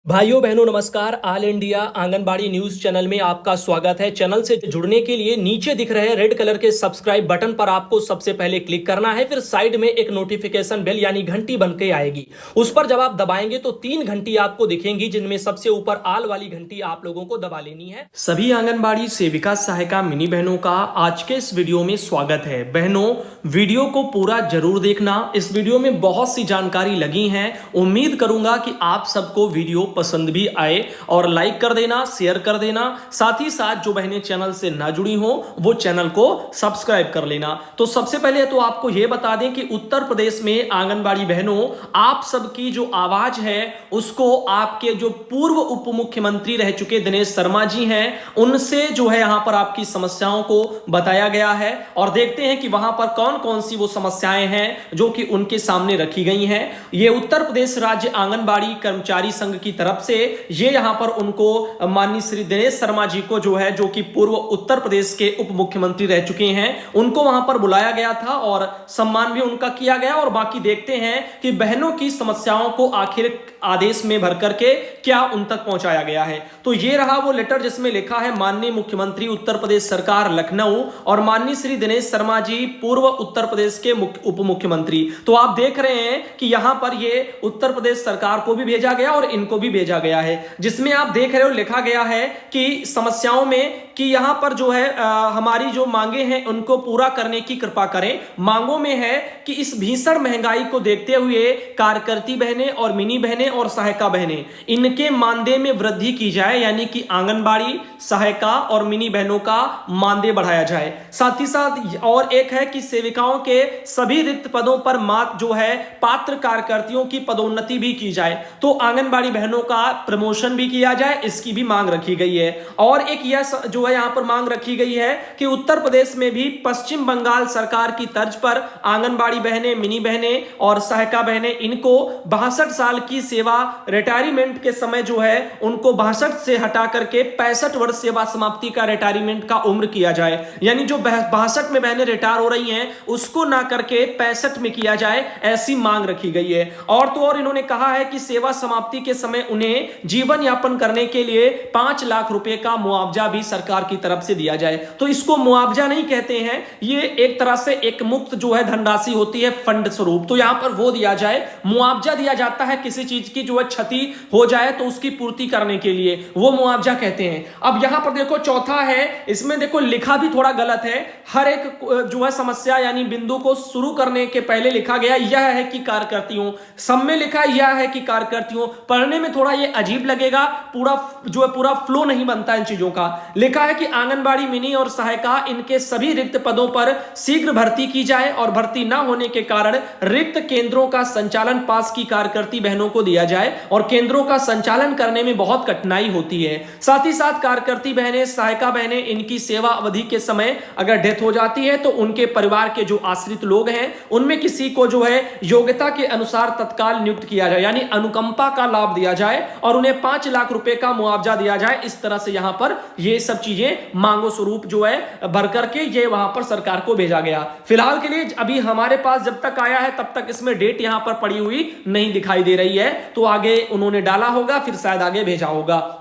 भाइयों बहनों नमस्कार। All India anganwadi news channel में आपका स्वागत है। चैनल से जुड़ने के लिए नीचे दिख रहे रेड कलर के सब्सक्राइब बटन पर आपको सबसे पहले क्लिक करना है। फिर साइड में एक नोटिफिकेशन बेल यानी घंटी बन के आएगी, उस पर जब आप दबाएंगे तो 3 घंटी आपको दिखेंगी, जिनमें सबसे ऊपर आल वाली घंटी आप लोगों को दबा लेनी है। सभी आंगनबाड़ी सेविका सहायिका मिनी बहनों का आज के इस वीडियो में स्वागत है। बहनों, वीडियो को पूरा जरूर देखना। इस वीडियो में बहुत सी जानकारी लगी है। उम्मीद करूंगा कि आप सबको वीडियो पसंद भी आए और लाइक कर देना, शेयर कर देना। साथ ही साथ जो बहनें चैनल से ना जुड़ी हो वो चैनल को सब्सक्राइब कर लेना। तो सबसे पहले तो आपको यह बता दें कि उत्तर प्रदेश में आंगनबाड़ी बहनों, आप सबकी जो आवाज है उसको आपके जो पूर्व उप मुख्यमंत्री रह चुके दिनेश शर्मा जी हैं, उनसे जो है यहां पर आपकी समस्याओं को बताया गया है। और देखते हैं कि वहां पर कौन कौन सी वो समस्याएं हैं जो कि उनके सामने रखी गई हैं। ये उत्तर प्रदेश राज्य आंगनबाड़ी कर्मचारी संघ की तरफ से ये यहां पर उनको माननीय श्री दिनेश शर्मा जी को जो है, जो कि पूर्व उत्तर प्रदेश के उप मुख्यमंत्री रह चुके हैं, उनको वहां पर बुलाया गया था और सम्मान भी उनका किया गया। और बाकी देखते हैं कि बहनों की समस्याओं को आखिर आदेश में भर करके क्या उन तक पहुंचाया गया है। तो ये रहा वो लेटर जिसमें लिखा है माननीय मुख्यमंत्री उत्तर प्रदेश सरकार लखनऊ और माननीय श्री दिनेश शर्मा जी पूर्व उत्तर प्रदेश के उप मुख्यमंत्री। तो आप देख रहे हैं कि यहां पर ये उत्तर प्रदेश सरकार को भी भेजा गया और इनको भी भेजा गया है, जिसमें आप देख रहे हो लिखा गया है कि समस्याओं में कि यहां पर जो है हमारी जो मांगे हैं उनको पूरा करने की कृपा करें। मांगों में है कि इस भीषण महंगाई को देखते हुए कार्यकर्ती बहनें और मिनी बहनें और सहायिका बहनें, इनके मानदेय में वृद्धि की जाए, यानी कि आंगनबाड़ी सहायिका और मिनी बहनों का मानदेय बढ़ाया जाए। साथ ही साथ और एक है कि सेविकाओं के सभी रिक्त पदों पर मात्र जो है पात्र कार्यकर्तियों की पदोन्नति भी की जाए, तो आंगनबाड़ी बहनों का प्रमोशन भी किया जाए, इसकी भी मांग रखी गई है। और एक यह जो है यहां पर मांग रखी गई है कि उत्तर प्रदेश में भी पश्चिम बंगाल सरकार की तर्ज पर आंगनबाड़ी बहनें, मिनी बहनें और सहायिका बहनें, इनको 62 साल की सेवा रिटायरमेंट के समय जो है उनको 62 से हटा करके 65 वर्ष सेवा समाप्ति का रिटायरमेंट का उम्र किया जाए। यानी जो 62 में बहनें रिटायर हो रही हैं उसको ना करके 65 में किया जाए, ऐसी मांग रखी गई है। और तो और इन्होंने कहा है कि सेवा समाप्ति के समय उन्हें जीवन यापन करने के लिए 5 लाख रुपए का मुआवजा भी सरकार की तरफ से दिया जाए। तो इसको मुआवजा नहीं कहते हैं, ये एक तरह से एक मुक्त जो है धनराशि होती है फंड स्वरूप, तो यहां पर वो दिया जाए। मुआवजा दिया जाता है किसी चीज की जो है क्षति हो जाए तो उसकी पूर्ति करने के लिए, वो मुआवजा कहते हैं। अब यहां पर देखो चौथा है, इसमें देखो लिखा भी थोड़ा गलत है। हर एक जो है समस्या यानी बिंदु को शुरू करने के पहले लिखा गया यह है कि कार्यकर्तियों, सब में लिखा यह है कि कार्यकर्तियों। पढ़ने में थोड़ा ये अजीब लगेगा, पूरा जो है पूरा फ्लो नहीं बनता इन चीजों का। लिखा है कि आंगनबाड़ी मिनी और सहायिका, इनके सभी रिक्त पदों पर शीघ्र भर्ती की जाए और भर्ती ना होने के कारण रिक्त केंद्रों का संचालन पास की कार्यकर्ती बहनों को दिया जाए और केंद्रों का संचालन करने में बहुत कठिनाई होती है। साथ ही साथ कार्यकर्ती बहनें, सहायिका बहनें, इनकी सेवा अवधि के समय अगर डेथ हो जाती है तो उनके परिवार के जो आश्रित लोग हैं उनमें किसी को जो है योग्यता के अनुसार तत्काल नियुक्त किया जाए, यानी अनुकंपा का लाभ दिया जाए और उन्हें 5 लाख रुपए का मुआवजा दिया जाए। इस तरह से यहां पर ये सब चीजें मांगो स्वरूप जो है भर करके ये वहां पर सरकार को भेजा गया। फिलहाल के लिए अभी हमारे पास जब तक आया है तब तक इसमें डेट यहां पर पड़ी हुई नहीं दिखाई दे रही है, तो आगे उन्होंने डाला होगा, फिर शायद आगे भेजा होगा।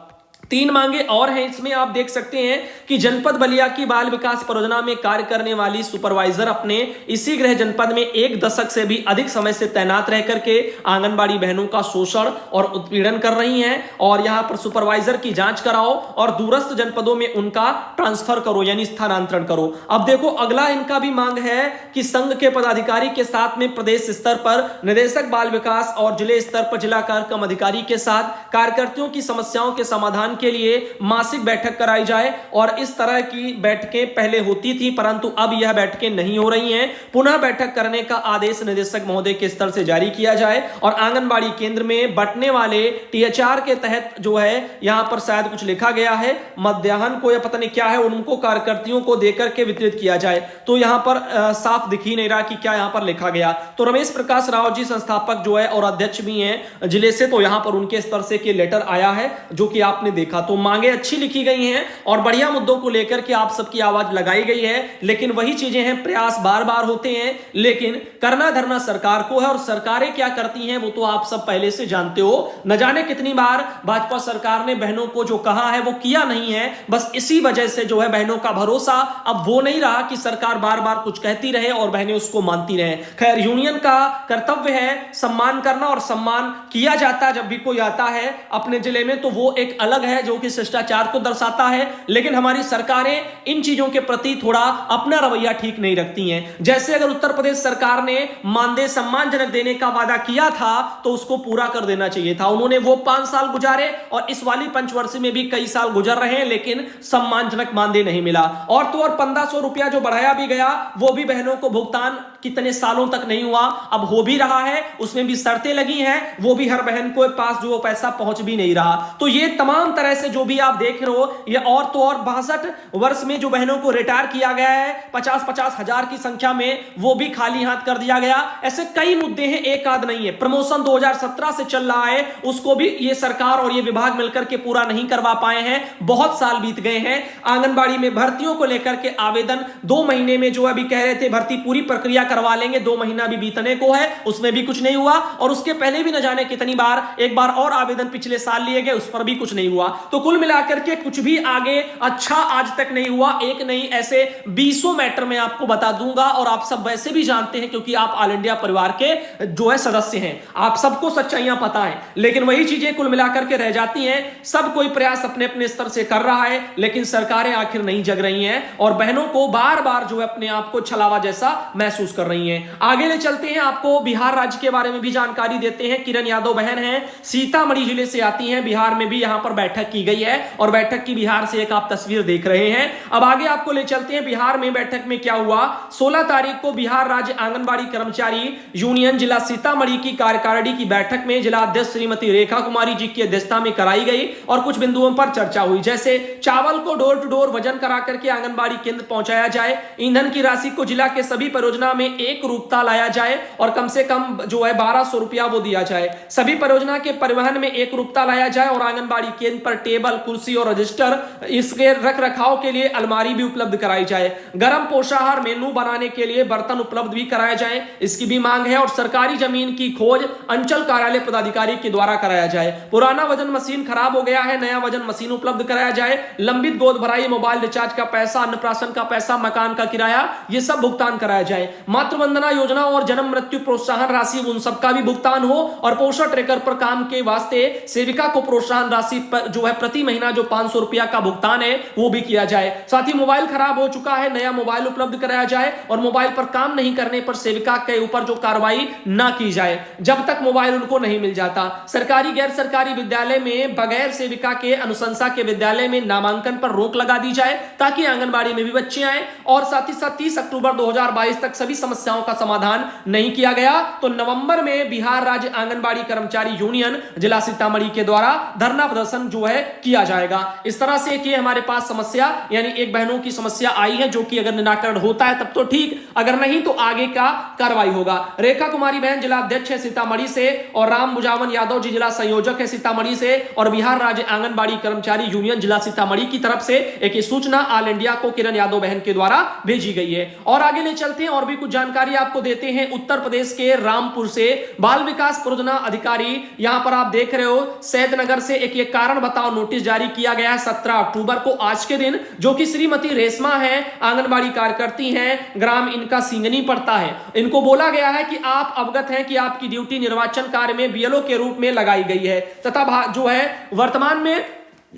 3 मांगे और हैं इसमें, आप देख सकते हैं कि जनपद बलिया की बाल विकास परियोजना में कार्य करने वाली सुपरवाइजर अपने इसी गृह जनपद में 1 दशक से भी अधिक समय से तैनात रह करके आंगनबाड़ी बहनों का शोषण और उत्पीड़न कर रही हैं और यहां पर सुपरवाइजर की जांच कराओ और दूरस्थ जनपदों में उनका ट्रांसफर करो, यानी स्थानांतरण करो। अब देखो अगला इनका भी मांग है कि संघ के पदाधिकारी के साथ में प्रदेश स्तर पर निदेशक बाल विकास और जिले स्तर पर जिला कार्यक्रम अधिकारी के साथ कार्यकर्तियों की समस्याओं के समाधान के लिए मासिक बैठक कराई जाए। और इस तरह की बैठकें पहले होती थी परंतु अब यह बैठकें नहीं हो रही हैं। पुनः बैठक करने का आदेश निदेशक महोदय के स्तर से जारी किया जाए और आंगनबाड़ी केंद्र में बंटने वाले टीएचआर के तहत जो है यहां पर शायद कुछ लिखा गया है, मध्याह्न को या पता नहीं क्या है, उनको कार्यकर्तियों को देकर के वितरित किया जाए। तो यहां पर साफ दिख ही नहीं रहा कि क्या यहां पर लिखा गया। तो रमेश प्रकाश राव जी संस्थापक जो है और अध्यक्ष भी हैं जिले से, तो यहां पर उनके स्तर से लेटर आया है जो कि आपने देखा देखा तो मांगे अच्छी लिखी गई हैं और बढ़िया मुद्दों को लेकर के आप सबकी आवाज लगाई गई है, लेकिन वही चीजें हैं, प्रयास बार बार होते हैं, लेकिन करना धरना सरकार को है और सरकारें क्या करती हैं वो तो आप सब पहले से जानते हो। न जाने कितनी बार भाजपा सरकार ने बहनों को जो कहा है वो किया नहीं है, बस इसी वजह से जो है बहनों का भरोसा अब वो नहीं रहा कि सरकार बार बार कुछ कहती रहे और बहनें उसको मानती रहे। खैर, यूनियन का कर्तव्य है सम्मान करना और सम्मान किया जाता है जब भी कोई आता है अपने जिले में, तो वो एक अलग है जो कि शिष्टाचार को दर्शाता है। लेकिन हमारी सरकारें इन चीजों के प्रति थोड़ा अपना रवैया ठीक नहीं रखती हैं। जैसे अगर उत्तर प्रदेश सरकार ने मानदेय सम्मानजनक देने का वादा किया था तो उसको पूरा कर देना चाहिए था। उन्होंने वो 5 साल गुजारे और इस वाली पंचवर्षीय में भी कई साल गुजर रहे हैं, लेकिन सम्मानजनक मानदेय नहीं मिला। और तो और 1500 रुपया जो बढ़ाया भी गया वो भी बहनों को भुगतान कितने सालों तक नहीं हुआ, अब हो भी रहा है, उसमें भी शर्तें लगी हैं, वो भी हर बहन को पास जो पैसा पहुंच भी नहीं रहा। तो ये तमाम तरह से जो भी आप देख रहे हो, ये और तो और 62 वर्ष में जो बहनों को रिटायर किया गया है 50-50 हजार की संख्या में, वो भी खाली हाथ कर दिया गया। ऐसे कई मुद्दे हैं, एक आध नहीं है। प्रमोशन 2017 से चल रहा है, उसको भी ये सरकार और ये विभाग मिलकर के पूरा नहीं करवा पाए हैं, बहुत साल बीत गए हैं। आंगनबाड़ी में भर्तियों को लेकर के आवेदन 2 महीने में जो अभी कह रहे थे भर्ती पूरी प्रक्रिया करवा लेंगे, 2 महीना भी बीतने को है, उसमें भी कुछ नहीं हुआ। और उसके पहले भी न जाने कितनी बार, एक बार और आवेदन पिछले साल लिए गए, उस पर भी कुछ नहीं हुआ। तो कुल मिलाकर के कुछ भी आगे अच्छा आज तक नहीं हुआ। एक नहीं, ऐसे 20 मैटर में आपको बता दूंगा और आप सब वैसे भी जानते हैं क्योंकि आप ऑल इंडिया परिवार के जो है सदस्य हैं, आप सबको सच्चाइयां पता है। लेकिन वही चीजें कुल मिलाकर के रह जाती हैं। सब कोई प्रयास अपने अपने स्तर से कर रहा है, लेकिन सरकारें आखिर नहीं जग रही हैं और बहनों को बार बार जो है अपने आप को छलावा जैसा महसूस कर रही हैं। आगे ले चलते हैं, आपको बिहार राज्य के बारे में भी जानकारी देते हैं। किरण यादव बहन है, सीतामढ़ी जिले से आती हैं, बिहार में भी यहां पर बैठक की गई है और बैठक की बिहार से एक आप तस्वीर देख रहे हैं। अब आगे आपको ले चलते हैं, बिहार में बैठक में क्या हुआ। 16 तारीख को बिहार राज्य आंगनबाड़ी कर्मचारी यूनियन जिला सीतामढ़ी की कार्यकारिणी की बैठक में जिला अध्यक्ष श्रीमती रेखा कुमारी जी की अध्यक्षता में कराई गई और कुछ बिंदुओं पर चर्चा हुई, जैसे चावल को डोर टू डोर वजन करा करके आंगनबाड़ी केंद्र पहुंचाया जाए, ईंधन की राशि को जिला के सभी परियोजना में एक रूपता लाया जाए और कम से कम जो है 1200 रुपया वो दिया जाए, सभी परियोजना के परिवहन में एक रूपता लाया जाए और आंगनबाड़ी केंद्र पर टेबल, कुर्सी और रजिस्टर, इसके रख रखाव के लिए अलमारी भी उपलब्ध कराई जाए, गर्म पोषाहार मेनू बनाने के लिए बर्तन उपलब्ध भी कराए जाए, इसकी भी मांग है। और सरकारी जमीन की खोज अंचल कार्यालय पदाधिकारी के द्वारा कराया जाए, पुराना वजन मशीन खराब हो गया है, नया वजन मशीन उपलब्ध कराया जाए, लंबित गोद भराई, मोबाइल रिचार्ज का पैसा, अन्नप्राशन का पैसा, मकान का किराया, ये सब भुगतान कराया जाए, मातृवंदना योजना और जन्म मृत्यु प्रोत्साहन राशि उन सबका भी भुगतान हो और पोषण ट्रैकर पर काम के वास्ते सेविका को प्रोत्साहन राशि पर जो है प्रति महीना जो 500 रुपया का भुगतान है वो भी किया जाए। साथ ही मोबाइल खराब हो चुका है, नया मोबाइल उपलब्ध कराया जाए और मोबाइल पर काम नहीं करने पर सेविका के ऊपर जो कार्रवाई ना की जाए जब तक मोबाइल उनको नहीं मिल जाता। सरकारी गैर सरकारी विद्यालय में बगैर सेविका के अनुशंसा के विद्यालय में नामांकन पर रोक लगा दी जाए ताकि आंगनबाड़ी में भी बच्चे आए। और साथ ही साथ 30 अक्टूबर 2022 तक सभी समस्याओं का समाधान नहीं किया गया तो नवंबर में बिहार राज्य आंगनबाड़ी कर्मचारी यूनियन जिला सीतामढ़ी के द्वारा धरना प्रदर्शन जो है किया जाएगा। इस तरह से कि हमारे पास समस्या यानी एक बहनों की समस्या आई है जो कि अगर निराकरण होता है तब तो ठीक, अगर नहीं तो आगे का कार्रवाई होगा। रेखा कुमारी बहन जिला अध्यक्ष है सीतामढ़ी से और राम बुझावन यादव जी जिला संयोजक है सीतामढ़ी से और बिहार राज्य आंगनबाड़ी कर्मचारी यूनियन जिला सीतामढ़ी की तरफ से एक सूचना ऑल इंडिया को किरण यादव बहन के द्वारा भेजी गई है। और आगे ले चलते हैं और भी कुछ जानकारी आपको देते हैं। उत्तर प्रदेश के रामपुर से बाल विकास परियोजना अधिकारी, यहां पर आप देख रहे हो सैदनगर से एक ये कारण बताओ नोटिस जारी किया गया है 17 अक्टूबर को आज के दिन, जो कि श्रीमती रेशमा है, आंगनबाड़ी कार्यकर्ती हैं, ग्राम इनका सिंगनी पड़ता है। इनको बोला गया है कि आप अवगत हैं कि आपकी ड्यूटी निर्वाचन कार्य में बीएलओ के रूप में लगाई गई है तथा जो है वर्तमान में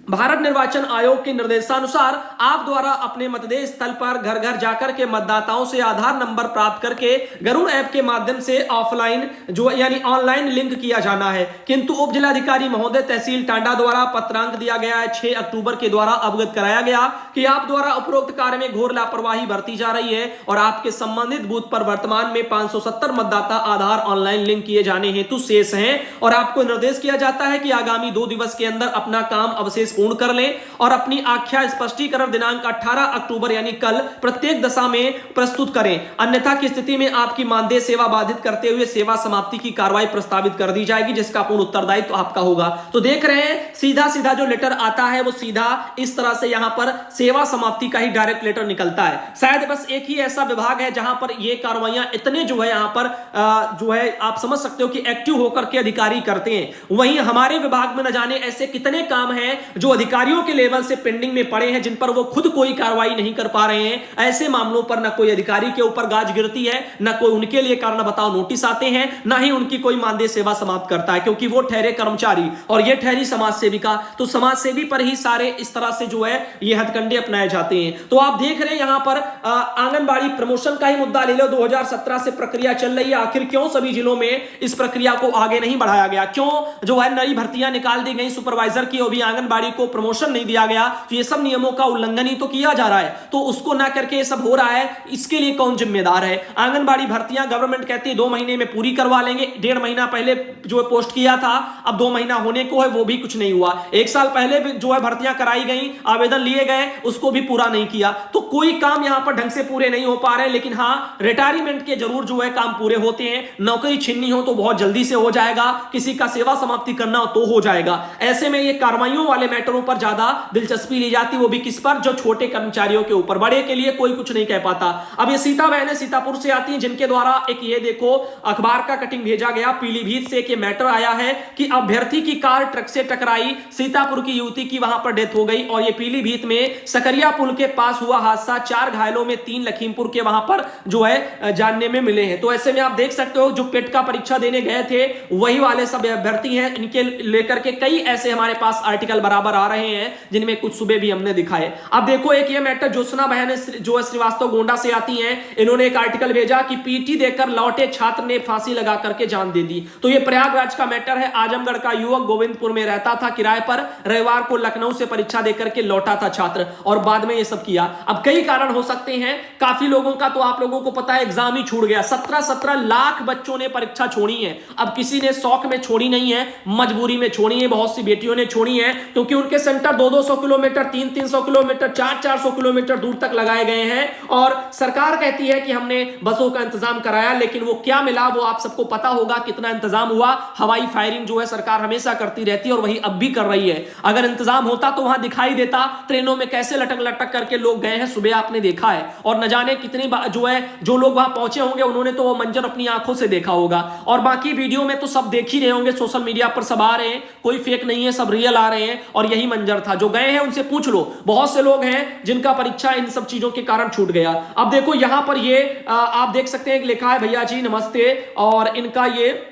भारत निर्वाचन आयोग के निर्देशानुसार आप द्वारा अपने मतदेय स्थल पर घर घर जाकर के मतदाताओं से आधार नंबर प्राप्त करके गरुड़ ऐप के माध्यम से ऑफलाइन जो यानी ऑनलाइन लिंक किया जाना है। किंतु उप जिलाधिकारी महोदय तहसील टांडा द्वारा पत्रांक दिया गया है 6 अक्टूबर के द्वारा अवगत कराया गया कि आप द्वारा उपरोक्त कार्य में घोर लापरवाही बरती जा रही है और आपके संबंधित बूथ पर वर्तमान में 570 मतदाता आधार ऑनलाइन लिंक किए जाने हेतु शेष हैं और आपको निर्देश किया जाता है कि आगामी 2 दिवस के अंदर अपना काम अवश्य प्रोसेस पूर्ण कर लें और अपनी आख्या स्पष्टीकरण दिनांक 18 अक्टूबर यानी कल प्रत्येक दशा में प्रस्तुत करें। अन्यथा की स्थिति में आपकी मानदेय सेवा बाधित करते हुए सेवा समाप्ति की कार्रवाई प्रस्तावित कर दी जाएगी, जिसका पूर्ण उत्तरदायित्व तो आपका होगा। तो देख रहे हैं सीधा सीधा जो लेटर आता है वो सीधा इस तरह से यहां पर सेवा समाप्ति का ही डायरेक्ट लेटर निकलता है। शायद बस एक ही ऐसा विभाग है जहां पर ये कार्रवाइयां इतने जो है यहां पर जो है आप समझ सकते हो कि एक्टिव होकर के अधिकारी करते हैं। वहीं हमारे विभाग में न जाने ऐसे कितने काम हैं जो अधिकारियों के लेवल से पेंडिंग में पड़े हैं, जिन पर वो खुद कोई कार्रवाई नहीं कर पा रहे हैं। ऐसे मामलों पर न कोई अधिकारी के ऊपर गाज गिरती है, न कोई उनके लिए कारण बताओ नोटिस आते हैं, न ही उनकी कोई मानदेय सेवा समाप्त करता है, क्योंकि वो ठहरे कर्मचारी और ये ठहरी समाज सेविका। तो समाज सेवी पर ही सारे इस तरह से जो है ये हथकंडे अपनाए जाते हैं। तो आप देख रहे हैं यहां पर आंगनबाड़ी प्रमोशन का ही मुद्दा ले लो, 2017 से प्रक्रिया चल रही है। आखिर क्यों सभी जिलों में इस प्रक्रिया को आगे नहीं बढ़ाया गया? क्यों जो है नई भर्तियां निकाल दी गई सुपरवाइजर की और भी आंगनबाड़ी को प्रमोशन नहीं दिया गया? तो ये सब नियमों का उल्लंघन ही तो किया जा रहा है। तो उसको ना करके ये सब हो रहा है, इसके लिए कौन जिम्मेदार है? आंगनबाड़ी भर्तियां गवर्नमेंट कहती है 2 महीने में पूरी करवा लेंगे। 1.5 महीना पहले जो है पोस्ट किया था, अब 2 महीना होने को है, वो भी कुछ नहीं हुआ। 1 साल पहले भी जो है भर्तियां कराई गई, आवेदन लिए गए, उसको भी पूरा नहीं किया। तो कोई काम यहां पर ढंग से पूरे नहीं हो पा रहे। लेकिन हां, रिटायरमेंट के जरूर जो है काम पूरे होते हैं। नौकरी छीननी हो तो बहुत जल्दी से हो जाएगा, किसी का सेवा समाप्ति करना हो तो हो जाएगा। ऐसे में ये कार्रवाइयों वाले मैटरों पर ज्यादा दिलचस्पी ली जाती, वो भी किस पर? जो छोटे कर्मचारियों के ऊपर। बड़े के लिए कोई कुछ नहीं कह पाता। अब ये सीता बहनें सीतापुर से आती हैं, जिनके द्वारा एक ये देखो अखबार का कटिंग भेजा गया। पीलीभीत से एक मैटर आया है कि अभ्यर्थी की कार ट्रक से टकराई, सीतापुर की युवती की वहां पर डेथ हो गई। और ये पीलीभीत में सकरिया पुल के पास हुआ हादसा, 4 घायलों में 3 लखीमपुर के वहां पर जो है जानने में मिले हैं। तो ऐसे में आप देख सकते हो जो पेट का परीक्षा देने गए थे वही वाले सब अभ्यर्थी हैं। इनके लेकर के कई ऐसे हमारे पास आर्टिकल बराबर आ रहे हैं, जिनमें कुछ सुबह भी हमने दिखाए। अब देखो एक ये मैटर ज्योत्सना बहन जो श्रीवास्तव गोंडा से आती हैं, इन्होंने एक आर्टिकल भेजा कि पीटी देकर लौटे छात्र ने फांसी लगा करके जान दे दी। तो ये प्रयागराज का मैटर है। आजमगढ़ का युवक गोविंदपुर में रहता था किराए पर, रविवार को लखनऊ से परीक्षा देकर के लौटा था छात्र और बाद में ये सब किया। अब कई कारण हो सकते हैं, काफी लोगों का तो आप लोगों को पता है एग्जाम ही छूट गया। 17 लाख बच्चों ने परीक्षा छोड़ी है। अब किसी ने शौक में छोड़ी नहीं है, मजबूरी में छोड़ी है। बहुत सी बेटियों ने छोड़ी है क्योंकि उनके सेंटर 200-200 किलोमीटर, 300-300 किलोमीटर, 400-400 किलोमीटर दूर तक लगाए गए हैं। और सरकार कहती है कि हमने बसों का इंतजाम कराया, लेकिन वो क्या मिला वो आप सबको पता होगा। कितना इंतजाम हुआ? हवाई फायरिंग जो है सरकार हमेशा करती रहती है और वही अब भी कर रही है। अगर इंतजाम होता तो वहां दिखाई देता ट्रेनों में कैसे लटक लटक करके लोग गए हैं, सुबह आपने देखा है। और न जाने कितनी जो है जो लोग वहां पहुंचे होंगे उन्होंने तो वो मंजर अपनी आंखों से देखा होगा। और बाकी वीडियो में तो सब देख ही रहे होंगे, सोशल मीडिया पर सब आ रहे हैं, कोई फेक नहीं है, सब रियल आ रहे हैं। और यही मंजर था। जो गए हैं उनसे पूछ लो, बहुत से लोग हैं जिनका परीक्षा इन सब चीजों के कारण छूट गया। अब देखो यहां पर ये आप देख सकते हैं लिखा है, भैया जी नमस्ते, और इनका ये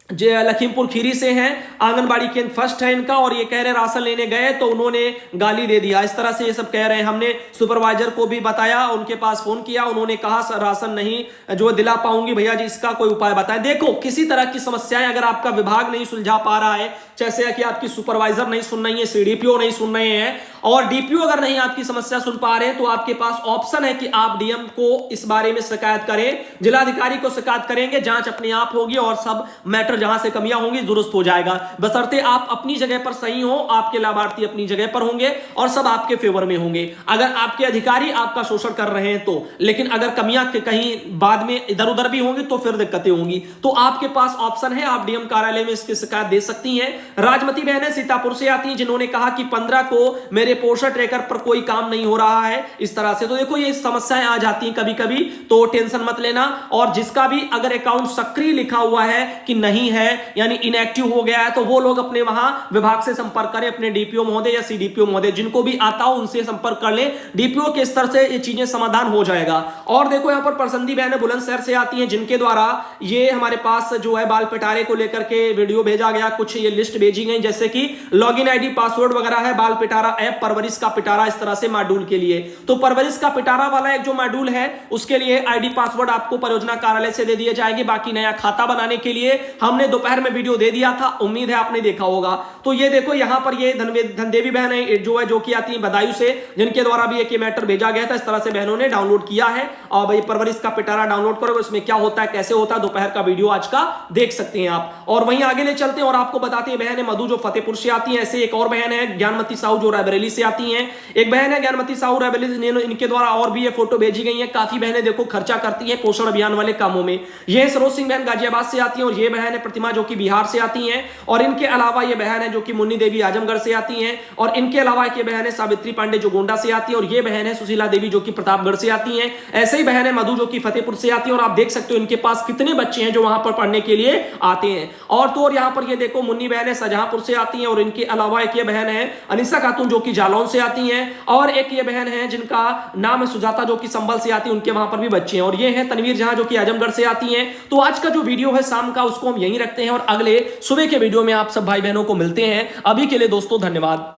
लखीमपुर खीरी से हैं, आंगनबाड़ी केंद्र फर्स्ट है इनका, और ये कह रहे राशन लेने गए तो उन्होंने गाली दे दिया। इस तरह से ये सब कह रहे हैं। हमने सुपरवाइजर को भी बताया, उनके पास फोन किया, उन्होंने कहा सर राशन नहीं जो दिला पाऊंगी, भैया जी इसका कोई उपाय बताएं। देखो किसी तरह की समस्याएं अगर आपका विभाग नहीं सुलझा पा रहा है, जैसे कि आपकी सुपरवाइजर नहीं सुन रही है, सीडीपीओ नहीं सुन रहे हैं और डीपीओ अगर नहीं आपकी समस्या सुन पा रहे हैं, तो आपके पास ऑप्शन है कि आप डीएम को इस बारे में शिकायत करें, जिलाधिकारी को शिकायत करेंगे, जांच अपने आप होगी और सब मैटर जहां से कमियां होंगी दुरुस्त हो जाएगा। बशर्ते आप अपनी जगह पर सही हो, आपके लाभार्थी अपनी जगह पर होंगे और सब आपके फेवर में होंगे। अगर आपके अधिकारी आपका शोषण कर रहे हैं तो, लेकिन अगर कमियां कहीं बाद में इधर उधर भी होंगी तो फिर दिक्कतें होंगी। तो आपके पास ऑप्शन है, आप डीएम कार्यालय में इसकी शिकायत दे सकती हैं। राजमती बहनें सीतापुर से आती हैं, जिन्होंने कहा कि 15 को मेरे पोर्शन ट्रैकर पर कोई काम नहीं हो रहा है, इस तरह से। तो देखो ये समस्याएं आ जाती हैं कभी कभी, तो टेंशन मत लेना। और जिसका भी अगर अकाउंट सक्रिय लिखा हुआ है कि नहीं है, यानी इनएक्टिव हो गया है, तो वो लोग अपने वहां विभाग से संपर्क करें, अपने डीपीओ महोदय या सीडीपीओ महोदय, जिनको भी आता हो उनसे संपर्क कर ले। डीपीओ के स्तर से ये चीजें समाधान हो जाएगा। और देखो यहां पर परसंदी बहनें बुलंदशहर से आती हैं, जिनके द्वारा ये हमारे पास जो है बाल पिटारे को लेकर के वीडियो भेजा गया, कुछ ये लिस्ट भेजी गई, जैसे कि लॉगिन आईडी पासवर्ड वगैरह है, बाल पिटारा ऐप, परवरिश का पिटारा, इस तरह से मॉड्यूल के लिए। तो परवरिश का पिटारा वाला एक जो मॉड्यूल है उसके लिए आईडी पासवर्ड आपको परियोजना कार्यालय से दे दिए जाएंगे। बाकी नया खाता बनाने के लिए हमने दोपहर में वीडियो दे दिया था, उम्मीद है आपने देखा होगा। तो ये देखो यहां पर ये धनदेवी बहन है जो कि आती है बदायूं से, जिनके द्वारा भी एक मैटर भेजा गया था। इस तरह से बहनों ने डाउनलोड किया है। और भाई परवरिश का पिटारा डाउनलोड करो, इसमें क्या होता है कैसे होता है, दोपहर का वीडियो आज का देख सकते हैं आप। और वहीं आगे ले चलते हैं और आपको बताते हैं बहन है मधु जो फतेहपुर से आती है। ऐसे एक और बहन है ज्ञानमती साहू जो रायबरेली से आती हैं। एक बहन है ज्ञानमती साहू रायबरेली, इनके द्वारा और भी ये फोटो भेजी गई है। काफी बहनें देखो खर्चा करती हैं पोषण अभियान वाले कामों में। ये सरोज सिंह बहन गाजियाबाद से आती है और ये बहन है प्रतिमा जो कि बिहार से आती है। और इनके अलावा ये बहन है जो कि मुन्नी देवी आजमगढ़ से आती है। और इनके अलावा एक ये बहन है सावित्री पांडे जो गोंडा से आती है। और ये बहन है सुशीला देवी जो कि प्रतापगढ़ से आती है। ऐसे ही बहन है मधु जो कि फतेहपुर से आती है। और आप देख सकते हो इनके पास कितने बच्चे हैं जो वहां पर पढ़ने के लिए आते हैं। और तो और यहां पर ये देखो मुन्नी बहन है शाहजहांपुर से आती है। और इनके अलावा एक ये बहन है अनिसा खातून जो कि जालौन से आती हैं। और एक ये बहन है जिनका नाम है सुजाता जो कि संभल से आती है, उनके वहां पर भी बच्चे हैं। और ये है तनवीर जहां जो कि आजमगढ़ से आती हैं। तो आज का जो वीडियो है शाम का उसको हम यहीं रखते हैं और अगले सुबह के वीडियो में आप सब भाई बहनों को मिलते हैं। अभी के लिए दोस्तों धन्यवाद।